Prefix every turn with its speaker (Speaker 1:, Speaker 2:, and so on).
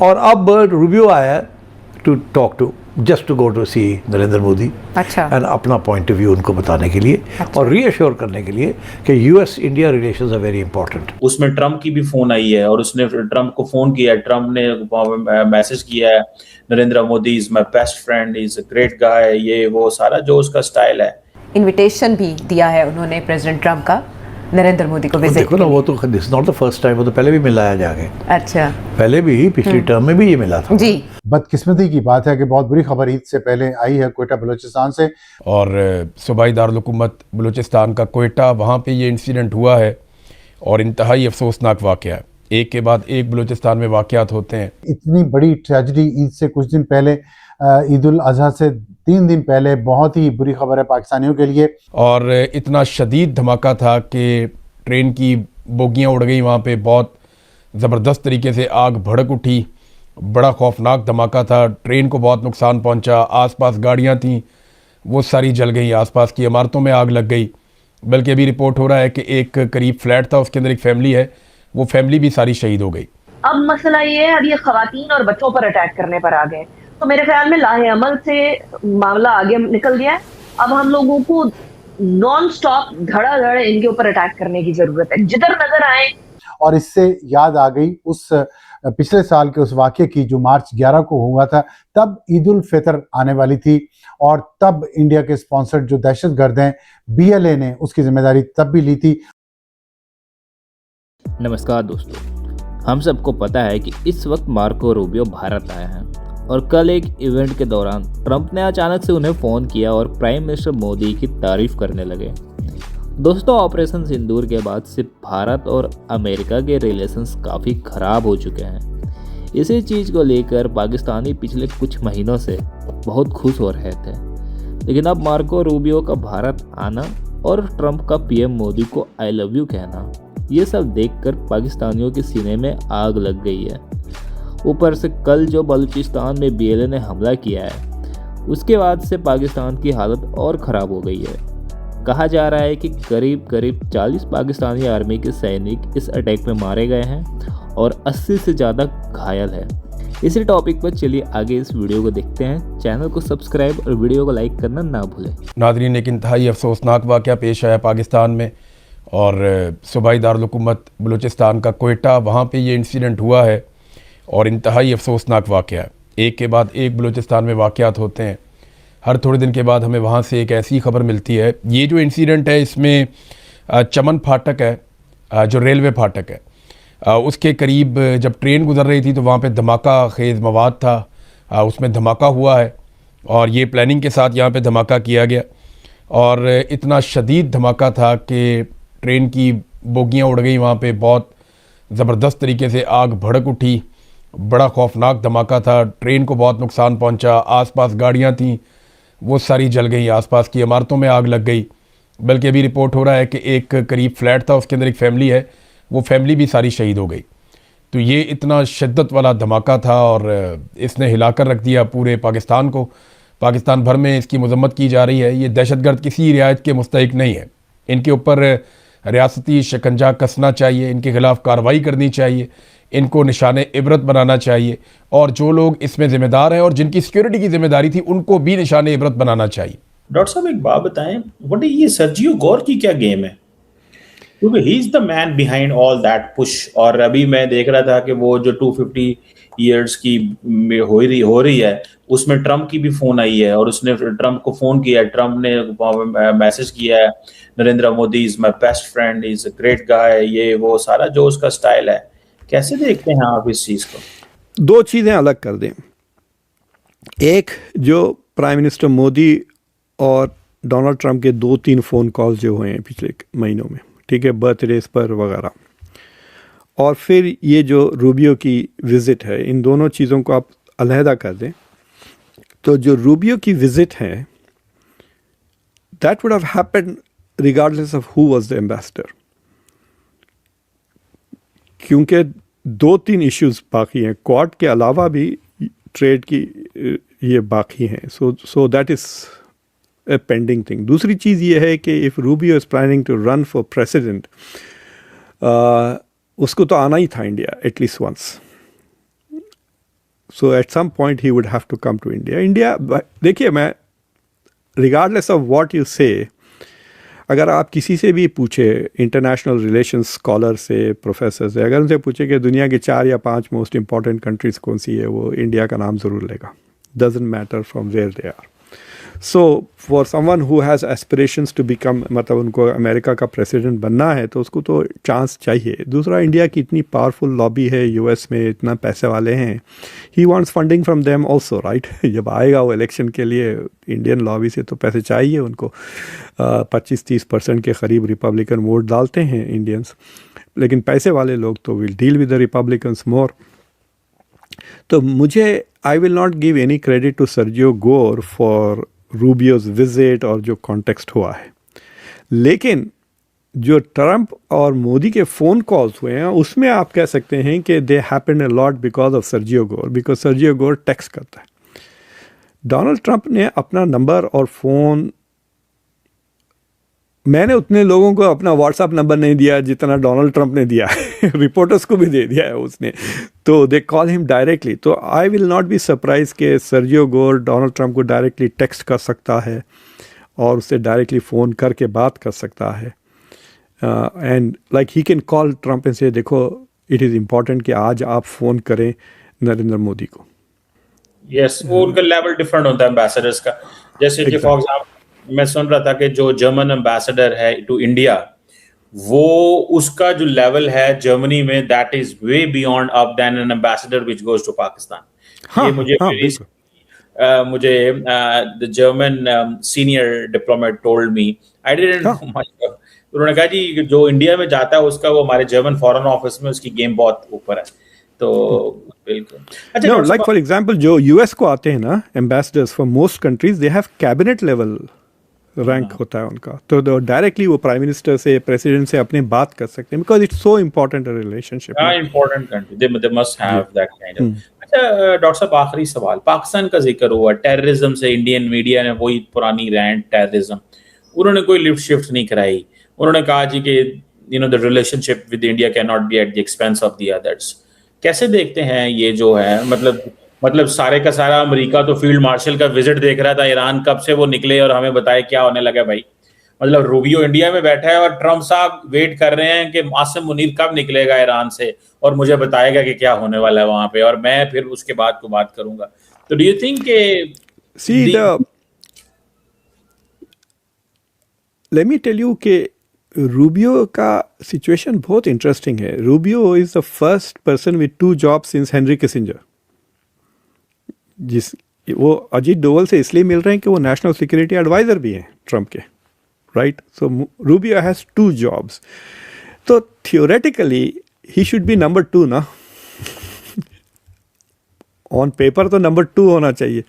Speaker 1: और अब रूबियो आया to talk to just to go to see Narendra Modi.
Speaker 2: अच्छा।
Speaker 1: एंड अपना पॉइंट ऑफ व्यू उनको बताने के लिए और रीअश्योर करने के लिए कि US India relations are very important.
Speaker 3: उसमें ट्रम्प की भी फोन आई है और उसने ट्रम्प को फोन किया है, ट्रम्प ने मैसेज किया है, Narendra Modi is my best friend, is a great guy, ये वो सारा जो उसका स्टाइल है।
Speaker 2: इनविटेशन भी दिया है उन्होंने प्रेसिडेंट ट्रम्प का नरेंद्र मोदी को विजिट।
Speaker 1: देखो ना, वो तो this not the first time, वो तो पहले भी मिला है जाके।
Speaker 2: अच्छा।
Speaker 1: पहले भी पिछली टर्म में भी ये मिला था
Speaker 2: जी।
Speaker 4: बदकिस्मती की बात है कि बहुत बुरी खबर ईद से पहले आई है क्वेटा बलूचिस्तान से।
Speaker 5: और सूबाई दारुल हुकूमत बलूचिस्तान का क्वेटा, वहाँ पे ये इंसिडेंट हुआ है और इंतहाई अफसोसनाक वाक़या है। एक के बाद एक बलूचिस्तान में वाक़यात होते हैं।
Speaker 4: इतनी बड़ी ट्रेजेडी ईद से कुछ दिन पहले, ईद उल अजहा से 3 दिन पहले, बहुत ही बुरी खबर है पाकिस्तानियों के लिए।
Speaker 5: और इतना शदीद धमाका था कि ट्रेन की बोगियाँ उड़ गई, वहाँ पे बहुत ज़बरदस्त तरीके से आग भड़क उठी। बड़ा खौफनाक धमाका था, ट्रेन को बहुत नुकसान पहुँचा। आसपास गाड़ियाँ थीं वो सारी जल गई, आसपास की इमारतों में आग लग गई। बल्कि अभी रिपोर्ट हो रहा है कि एक करीब फ्लैट था, उसके अंदर एक फैमिली है, वो फैमिली भी सारी शहीद हो गई।
Speaker 6: अब मसला ये है, अब ये खवातीन और बच्चों पर अटैक करने पर आ गए, तो मेरे ख्याल में लाहे अमल से मामला आगे निकल गया है। अब हम लोगों को नॉन स्टॉप धड़ाधड़ इनके ऊपर अटैक करने की जरूरत है, जिधर नजर आए।
Speaker 4: और इससे याद आ गई उस पिछले साल के उस वाक़े की जो मार्च 11 को हुआ था। तब ईद उल फितर आने वाली थी और तब इंडिया के स्पॉन्सर्ड जो दहशतगर्द हैं BLA ने उसकी जिम्मेदारी तब भी ली थी।
Speaker 7: नमस्कार दोस्तों, हम सबको पता है कि इस वक्त मार्को रूबियो भारत आए हैं और कल एक इवेंट के दौरान ट्रंप ने अचानक से उन्हें फ़ोन किया और प्राइम मिनिस्टर मोदी की तारीफ करने लगे। दोस्तों, ऑपरेशन सिंदूर के बाद से भारत और अमेरिका के रिलेशंस काफ़ी ख़राब हो चुके हैं। इसी चीज़ को लेकर पाकिस्तानी पिछले कुछ महीनों से बहुत खुश हो रहे थे, लेकिन अब मार्को रूबियो का भारत आना और ट्रंप का PM मोदी को आई लव यू कहना, ये सब देखकर पाकिस्तानियों के सीने में आग लग गई है। ऊपर से कल जो बलूचिस्तान में BLA ने हमला किया है, उसके बाद से पाकिस्तान की हालत और ख़राब हो गई है। कहा जा रहा है कि करीब 40 पाकिस्तानी आर्मी के सैनिक इस अटैक में मारे गए हैं और 80 से ज़्यादा घायल है। इसी टॉपिक पर चलिए आगे इस वीडियो को देखते हैं। चैनल को सब्सक्राइब और वीडियो को लाइक करना ना भूलें।
Speaker 5: नाज़रीन, एक इंतहाई अफसोसनाक वाक़या पेश आया पाकिस्तान में और सूबाई दारुल हुकूमत बलूचिस्तान का क्वेटा, वहाँ पे ये इंसिडेंट हुआ है और इंतहाई अफसोसनाक वाक़या है। एक के बाद एक बलूचिस्तान में वाक़यात होते हैं। हर थोड़े दिन के बाद हमें वहाँ से एक ऐसी खबर मिलती है। ये जो इंसिडेंट है, इसमें चमन फाटक है, जो रेलवे फाटक है, उसके करीब जब ट्रेन गुजर रही थी तो वहाँ पे धमाका खेज़ मवाद था, उसमें धमाका हुआ है और ये प्लानिंग के साथ यहाँ पे धमाका किया गया। और इतना शदीद धमाका था कि ट्रेन की बोगियाँ उड़ गई, वहाँ पे बहुत ज़बरदस्त तरीके से आग भड़क उठी। बड़ा खौफनाक धमाका था, ट्रेन को बहुत नुकसान पहुँचा। आसपास गाड़ियाँ थीं वो सारी जल गई, आसपास की इमारतों में आग लग गई। बल्कि अभी रिपोर्ट हो रहा है कि एक करीब फ्लैट था, उसके अंदर एक फैमिली है, वो फैमिली भी सारी शहीद हो गई। तो ये इतना शिद्दत वाला धमाका था और इसने हिलाकर रख दिया पूरे पाकिस्तान को। पाकिस्तान भर में इसकी मजम्मत की जा रही है। ये दहशतगर्द किसी रियायत के मुस्तहिक नहीं है। इनके ऊपर रियासती शिकंजा कसना चाहिए, इनके खिलाफ कार्रवाई करनी चाहिए, इनको निशाने इबरत बनाना चाहिए और जो लोग इसमें ज़िम्मेदार हैं और जिनकी सिक्योरिटी की जिम्मेदारी थी, उनको भी निशाने इबरत बनाना चाहिए।
Speaker 3: डॉक्टर साहब, एक बात बताएं, व्हाट है ये सर्जियो गौर की क्या गेम है? क्योंकि he is the man behind all that push. और अभी मैं देख रहा था कि वो जो 250 ईयर्स की हो रही है, उसमें ट्रम्प की भी फोन आई है और उसने ट्रम्प को फोन किया है, ट्रम्प ने मैसेज किया है, Narendra Modi is my best friend, is a great guy, ये वो सारा जो उसका स्टाइल है। कैसे देखते हैं आप इस चीज को?
Speaker 8: दो चीज़ें अलग कर दें। एक, जो प्राइम मिनिस्टर मोदी और डोनाल्ड ट्रंप के 2-3 फ़ोन कॉल्स जो हुए हैं पिछले महीनों में, ठीक है, बर्थडेज पर वगैरह, और फिर ये जो रूबियो की विज़िट है, इन दोनों चीज़ों को आप अलहदा कर दें। तो जो रूबियो की विज़िट है, that would have happened regardless of who was the ambassador, क्योंकि 2-3 इश्यूज बाकी हैं। क्वाड के अलावा भी ट्रेड की ये बाकी हैं। So that is a pending thing. दूसरी चीज़ ये है कि if Rubio is planning to run for president, उसको तो आना ही था India at least once. So at some point he would have to come to India. India, देखिए मैं regardless of what you say, अगर आप किसी से भी पूछे इंटरनेशनल रिलेशंस स्कॉलर से, प्रोफेसर से, अगर उनसे पूछे कि दुनिया की 4 या 5 मोस्ट इंपॉर्टेंट कंट्रीज़ कौन सी है, वो इंडिया का नाम ज़रूर लेगा. Doesn't matter from where they are. So for someone who has aspirations to become, मतलब उनको अमेरिका का प्रेसिडेंट बनना है तो उसको तो चांस चाहिए. दूसरा, इंडिया की इतनी पावरफुल लॉबी है यूएस में, इतना पैसे वाले हैं. He wants funding from them also, right. जब आएगा वो इलेक्शन के लिए, इंडियन लॉबी से तो पैसे चाहिए उनको. 25-30% के करीब रिपब्लिकन वोट डालते हैं इंडियंस, लेकिन पैसे वाले लोग तो will deal with the Republicans more. तो मुझे, I will not give any credit to Sergio Gor for Rubio's visit और जो कॉन्टेक्स्ट हुआ है, लेकिन जो ट्रंप और मोदी के फ़ोन कॉल्स हुए हैं उसमें आप कह सकते हैं कि they happened a lot because of Sergio Gor, because Sergio Gor text करता है. डोनाल्ड ट्रंप ने अपना नंबर और फ़ोन, मैंने उतने लोगों को अपना व्हाट्सएप नंबर नहीं दिया जितना डोनाल्ड ट्रंप ने दिया है. रिपोर्टर्स को भी दे दिया है उसने, तो दे कॉल हिम डायरेक्टली. तो I will not be surprise कि सर्जियो गोर डोनाल्ड ट्रंप को डायरेक्टली टेक्स्ट कर सकता है और उससे डायरेक्टली फ़ोन करके बात कर सकता है. And like he can call Trump and से, देखो इट इज़ इम्पॉर्टेंट कि आज आप फ़ोन करें नरेंद्र मोदी को.
Speaker 3: यस, वो उनका लेवल डिफरेंट होता है एम्बेसडर्स का. जैसे कि फॉर एग्जाम्पल मैं सुन रहा था कि जो जर्मन एम्बेसडर है टू इंडिया, वो उसका जो लेवल है जर्मनी में, that is way beyond up then an ambassador which goes to Pakistan. ये मुझे the German senior diplomat told me. I didn't know much. उन्होंने कहा जी जो इंडिया में जाता है उसका, वो हमारे जर्मन फॉरेन ऑफिस में उसकी गेम बहुत ऊपर है. तो बिल्कुल. अच्छा,
Speaker 8: नो, लाइक फॉर एग्जांपल जो यूएस को आते हैं ना ambassadors for most countries, they have cabinet level rank होता है उनका. तो डायरेक्टली वो प्राइम मिनिस्टर से, प्रेसिडेंट से अपने बात कर सकते हैं, because it's so important relationship.
Speaker 3: Important country, they must have that kind of. अच्छा डॉक्टर साहब, आखिरी सवाल. पाकिस्तान का जिक्र हुआ, टेररिज्म से इंडियन मीडिया ने वही पुरानी रैंट टेररिज्म, उन्होंने कोई लिफ्ट शिफ्ट नहीं कराई. उन्होंने कहा जी कि you know the relationship with India can not be at the expense of the others. कैसे देखते हैं ये जो है, मतलब सारे का सारा अमेरिका तो फील्ड मार्शल का विजिट देख रहा था ईरान, कब से वो निकले और हमें बताए क्या होने लगा भाई. मतलब रूबियो इंडिया में बैठा है और ट्रंप साहब वेट कर रहे हैं कि आसिम मुनीर कब निकलेगा ईरान से और मुझे बताएगा कि क्या होने वाला है वहां पे, और मैं फिर उसके बाद को बात करूंगा. तो डू यू थिंक के
Speaker 8: लेट मी टेल यू कि रूबियो का सिचुएशन बहुत इंटरेस्टिंग है. Rubio is the first person with 2 jobs since Henry Kissinger. वो अजीत डोवल से इसलिए मिल रहे हैं कि वो नेशनल सिक्योरिटी एडवाइजर भी हैं ट्रंप के, right. So Rubio has 2 jobs. तो theoretically he should be number 2 ना. ऑन पेपर तो नंबर 2 होना चाहिए.